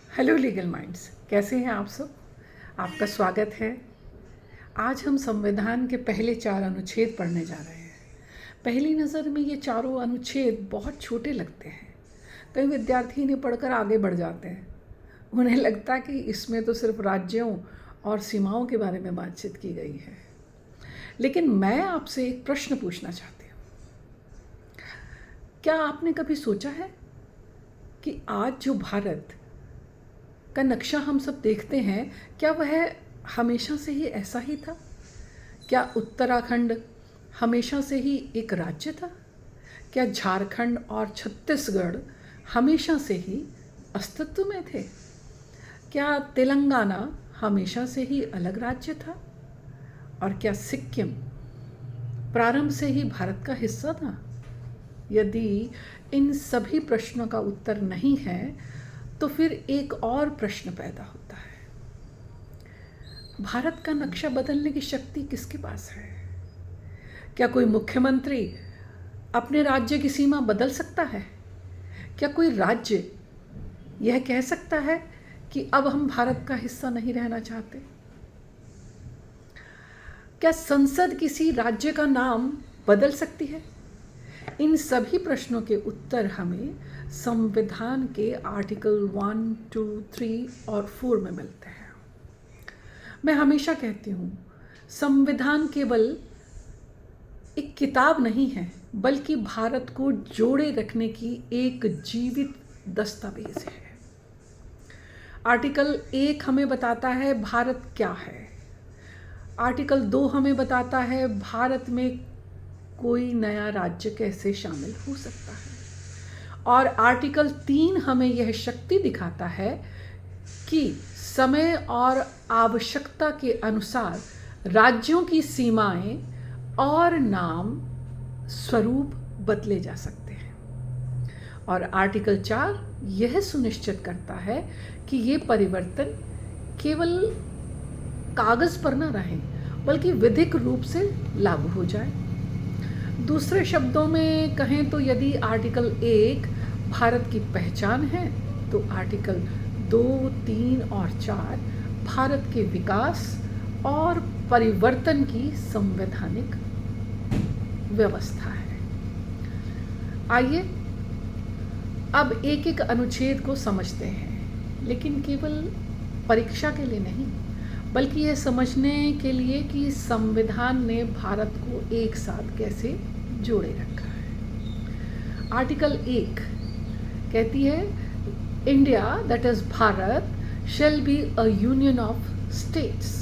Hello legal minds, कैसे हैं आप सब। आपका स्वागत है। आज हम संविधान के पहले 4 अनुच्छेद पढ़ने जा रहे हैं। पहली नज़र में ये चारों अनुच्छेद बहुत छोटे लगते हैं। कई विद्यार्थी इन्हें पढ़कर आगे बढ़ जाते हैं। उन्हें लगता है कि इसमें तो सिर्फ राज्यों और सीमाओं के बारे में बातचीत की गई है। लेकिन मैं आपसे एक प्रश्न पूछना चाहती हूँ। क्या आपने कभी सोचा है कि आज जो भारत का नक्शा हम सब देखते हैं, क्या वह हमेशा से ही ऐसा ही था? क्या उत्तराखंड हमेशा से ही एक राज्य था? क्या झारखंड और छत्तीसगढ़ हमेशा से ही अस्तित्व में थे? क्या तेलंगाना हमेशा से ही अलग राज्य था? और क्या सिक्किम प्रारंभ से ही भारत का हिस्सा था? यदि इन सभी प्रश्नों का उत्तर नहीं है तो फिर एक और प्रश्न पैदा होता है। भारत का नक्शा बदलने की शक्ति किसके पास है? क्या कोई मुख्यमंत्री अपने राज्य की सीमा बदल सकता है? क्या कोई राज्य यह कह सकता है कि अब हम भारत का हिस्सा नहीं रहना चाहते? क्या संसद किसी राज्य का नाम बदल सकती है? इन सभी प्रश्नों के उत्तर हमें संविधान के आर्टिकल 1, 2, 3 और 4 में मिलते हैं। मैं हमेशा कहती हूँ, संविधान केवल एक किताब नहीं है, बल्कि भारत को जोड़े रखने की एक जीवित दस्तावेज है। आर्टिकल 1 हमें बताता है भारत क्या है। आर्टिकल 2 हमें बताता है भारत में कोई नया राज्य कैसे शामिल हो सकता है। और आर्टिकल 3 हमें यह शक्ति दिखाता है कि समय और आवश्यकता के अनुसार राज्यों की सीमाएं और नाम स्वरूप बदले जा सकते हैं। और आर्टिकल 4 यह सुनिश्चित करता है कि ये परिवर्तन केवल कागज पर न रहें, बल्कि विधिक रूप से लागू हो जाए। दूसरे शब्दों में कहें तो यदि आर्टिकल 1 भारत की पहचान है, तो आर्टिकल 2, 3 और 4 भारत के विकास और परिवर्तन की संवैधानिक व्यवस्था है। आइए अब एक एक अनुच्छेद को समझते हैं, लेकिन केवल परीक्षा के लिए नहीं, बल्कि यह समझने के लिए कि संविधान ने भारत को एक साथ कैसे जोड़े रखा है। आर्टिकल 1 कहती है, India that is Bharat shall be a union of states.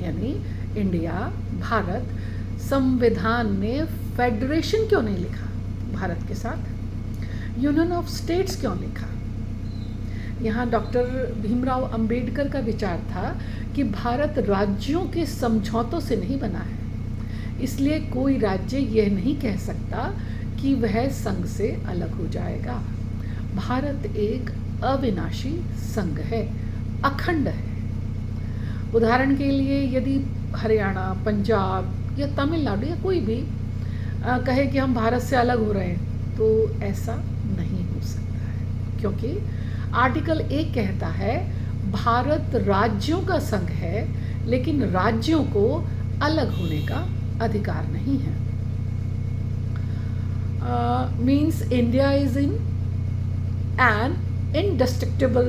यानी इंडिया, भारत, संविधान ने फेडरेशन क्यों नहीं लिखा भारत के साथ, यूनियन ऑफ स्टेट्स क्यों लिखा? यहाँ डॉक्टर भीमराव अंबेडकर का विचार था कि भारत राज्यों के समझौतों से नहीं बना है, इसलिए कोई राज्य यह नहीं कह सकता कि वह संघ से अलग हो जाएगा। भारत एक अविनाशी संघ है, अखंड है। उदाहरण के लिए यदि हरियाणा, पंजाब या तमिलनाडु या कोई भी कहे कि हम भारत से अलग हो रहे हैं, तो ऐसा नहीं हो सकता है, क्योंकि आर्टिकल 1 कहता है भारत राज्यों का संघ है, लेकिन राज्यों को अलग होने का अधिकार नहीं है। Means India is in an indestructible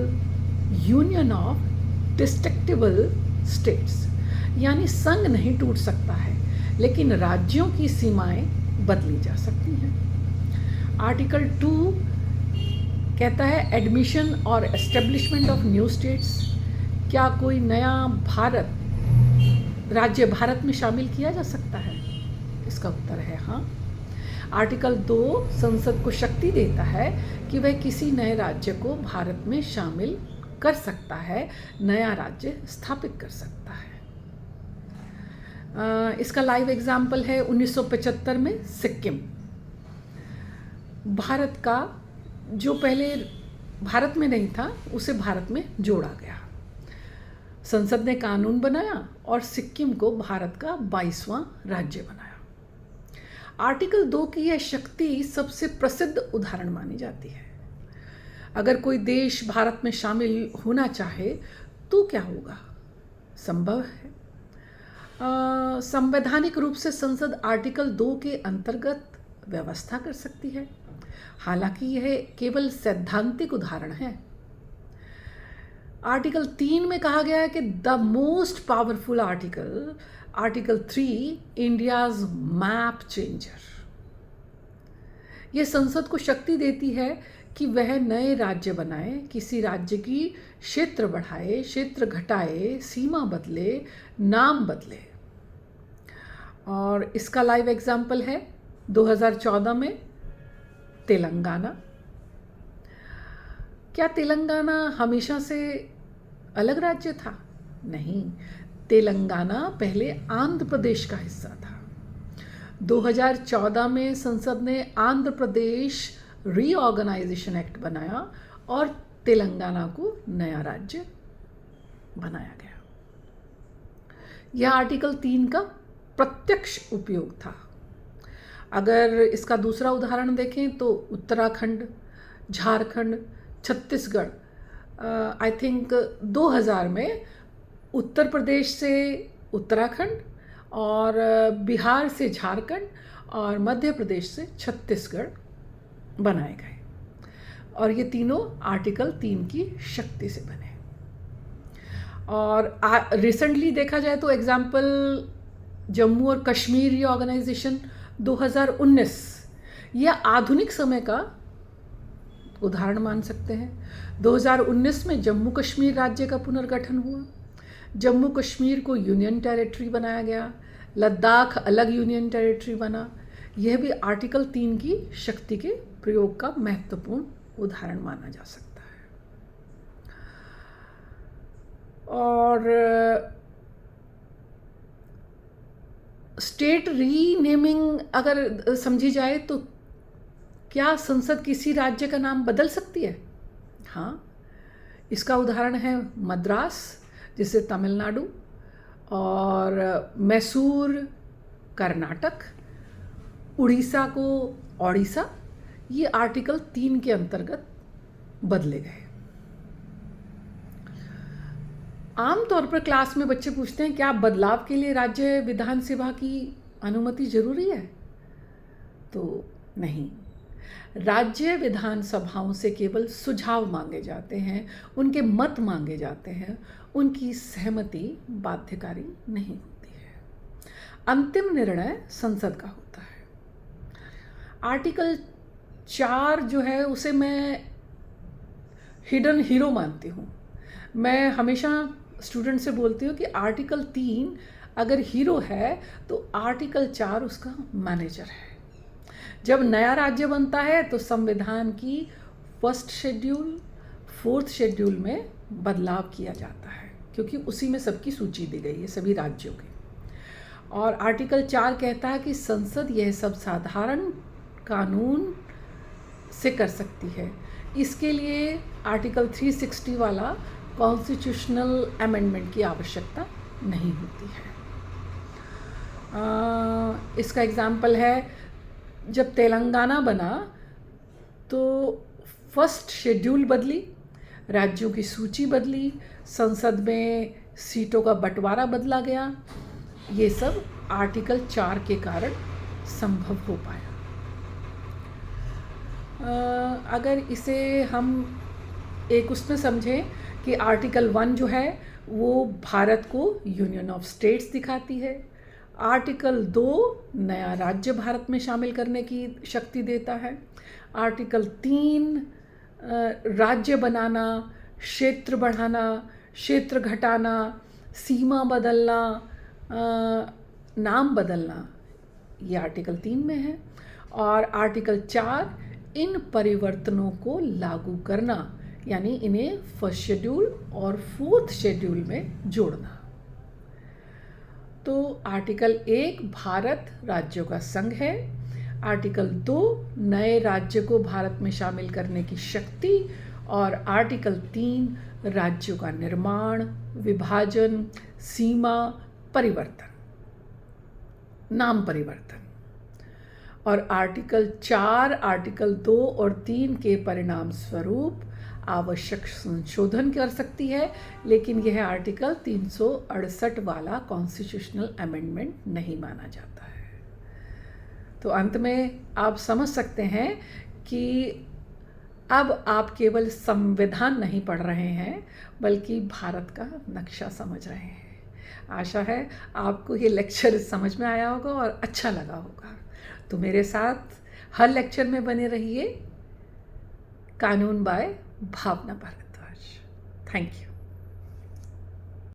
union of destructible states. यानी संघ नहीं टूट सकता है, लेकिन राज्यों की सीमाएं बदली जा सकती हैं। आर्टिकल 2 कहता है एडमिशन और एस्टेब्लिशमेंट ऑफ न्यू स्टेट्स। क्या कोई नया राज्य भारत में शामिल किया जा सकता है? इसका उत्तर है हाँ। आर्टिकल 2 संसद को शक्ति देता है कि वह किसी नए राज्य को भारत में शामिल कर सकता है, नया राज्य स्थापित कर सकता है। इसका लाइव एग्जाम्पल है 1975 में सिक्किम। भारत का जो पहले भारत में नहीं था, उसे भारत में जोड़ा गया। संसद ने कानून बनाया और सिक्किम को भारत का 22वां राज्य बनाया। आर्टिकल 2 की यह शक्ति सबसे प्रसिद्ध उदाहरण मानी जाती है। अगर कोई देश भारत में शामिल होना चाहे तो क्या होगा? संभव है। संवैधानिक रूप से संसद आर्टिकल 2 के अंतर्गत व्यवस्था कर सकती है। हालांकि यह केवल सैद्धांतिक उदाहरण है। आर्टिकल 3 में कहा गया है कि the most powerful article 3 India's map changer. यह संसद को शक्ति देती है कि वह नए राज्य बनाए, किसी राज्य की क्षेत्र बढ़ाए, क्षेत्र घटाए, सीमा बदले, नाम बदले। और इसका लाइव एग्जाम्पल है 2014 में तेलंगाना। क्या तेलंगाना हमेशा से अलग राज्य था? नहीं, तेलंगाना पहले आंध्र प्रदेश का हिस्सा था। 2014 में संसद ने आंध्र प्रदेश रीऑर्गेनाइजेशन एक्ट बनाया और तेलंगाना को नया राज्य बनाया गया। यह आर्टिकल 3 का प्रत्यक्ष उपयोग था। अगर इसका दूसरा उदाहरण देखें तो उत्तराखंड, झारखंड, छत्तीसगढ़, आई थिंक 2000 में उत्तर प्रदेश से उत्तराखंड और बिहार से झारखंड और मध्य प्रदेश से छत्तीसगढ़ बनाए गए और ये तीनों आर्टिकल 3 की शक्ति से बने। और रिसेंटली देखा जाए तो एग्जाम्पल जम्मू और कश्मीर रीऑर्गेनाइजेशन 2019 यह आधुनिक समय का उदाहरण मान सकते हैं। 2019 में जम्मू कश्मीर राज्य का पुनर्गठन हुआ। जम्मू कश्मीर को यूनियन टेरिटरी बनाया गया, लद्दाख अलग यूनियन टेरिटरी बना। यह भी आर्टिकल 3 की शक्ति के प्रयोग का महत्वपूर्ण उदाहरण माना जा सकता है। और स्टेट रीनेमिंग अगर समझी जाए तो क्या संसद किसी राज्य का नाम बदल सकती है? हाँ, इसका उदाहरण है मद्रास, जिसे तमिलनाडु, और मैसूर कर्नाटक, उड़ीसा को ओडिशा। ये आर्टिकल 3 के अंतर्गत बदले गए। आमतौर पर क्लास में बच्चे पूछते हैं क्या बदलाव के लिए राज्य विधानसभा की अनुमति जरूरी है? तो नहीं, राज्य विधानसभाओं से केवल सुझाव मांगे जाते हैं, उनके मत मांगे जाते हैं, उनकी सहमति बाध्यकारी नहीं होती है। अंतिम निर्णय संसद का होता है। आर्टिकल 4 जो है उसे मैं हिडन हीरो मानती हूँ। मैं हमेशा स्टूडेंट से बोलती हूँ कि आर्टिकल 3 अगर हीरो है तो आर्टिकल 4 उसका मैनेजर है। जब नया राज्य बनता है तो संविधान की फर्स्ट शेड्यूल, फोर्थ शेड्यूल में बदलाव किया जाता है, क्योंकि उसी में सबकी सूची दी गई है, सभी राज्यों की। और आर्टिकल 4 कहता है कि संसद यह सब साधारण कानून से कर सकती है। इसके लिए आर्टिकल 360 वाला कॉन्स्टिट्यूशनल अमेंडमेंट की आवश्यकता नहीं होती है। इसका एग्जाम्पल है जब तेलंगाना बना तो फर्स्ट शेड्यूल बदली, राज्यों की सूची बदली, संसद में सीटों का बंटवारा बदला गया। ये सब आर्टिकल 4 के कारण संभव हो पाया। अगर इसे हम एक उसमें समझें कि आर्टिकल 1 जो है वो भारत को यूनियन ऑफ स्टेट्स दिखाती है। आर्टिकल 2 नया राज्य भारत में शामिल करने की शक्ति देता है। आर्टिकल 3 राज्य बनाना, क्षेत्र बढ़ाना, क्षेत्र घटाना, सीमा बदलना, नाम बदलना, ये आर्टिकल 3 में है। और आर्टिकल 4 इन परिवर्तनों को लागू करना, यानी इन्हें फर्स्ट शेड्यूल और फोर्थ शेड्यूल में जोड़ना। तो आर्टिकल 1 भारत राज्यों का संघ है। आर्टिकल 2 नए राज्य को भारत में शामिल करने की शक्ति। और आर्टिकल 3 राज्यों का निर्माण, विभाजन, सीमा परिवर्तन, नाम परिवर्तन। और आर्टिकल 4, आर्टिकल 2 और 3 के परिणाम स्वरूप आवश्यक संशोधन कर सकती है, लेकिन यह आर्टिकल 368 वाला कॉन्स्टिट्यूशनल अमेंडमेंट नहीं माना जाता है। तो अंत में आप समझ सकते हैं कि अब आप केवल संविधान नहीं पढ़ रहे हैं, बल्कि भारत का नक्शा समझ रहे हैं। आशा है आपको ये लेक्चर समझ में आया होगा और अच्छा लगा होगा। तो मेरे साथ हर लेक्चर में बने रहिए। कानून by Bhavna Bhardwaj. Thank you.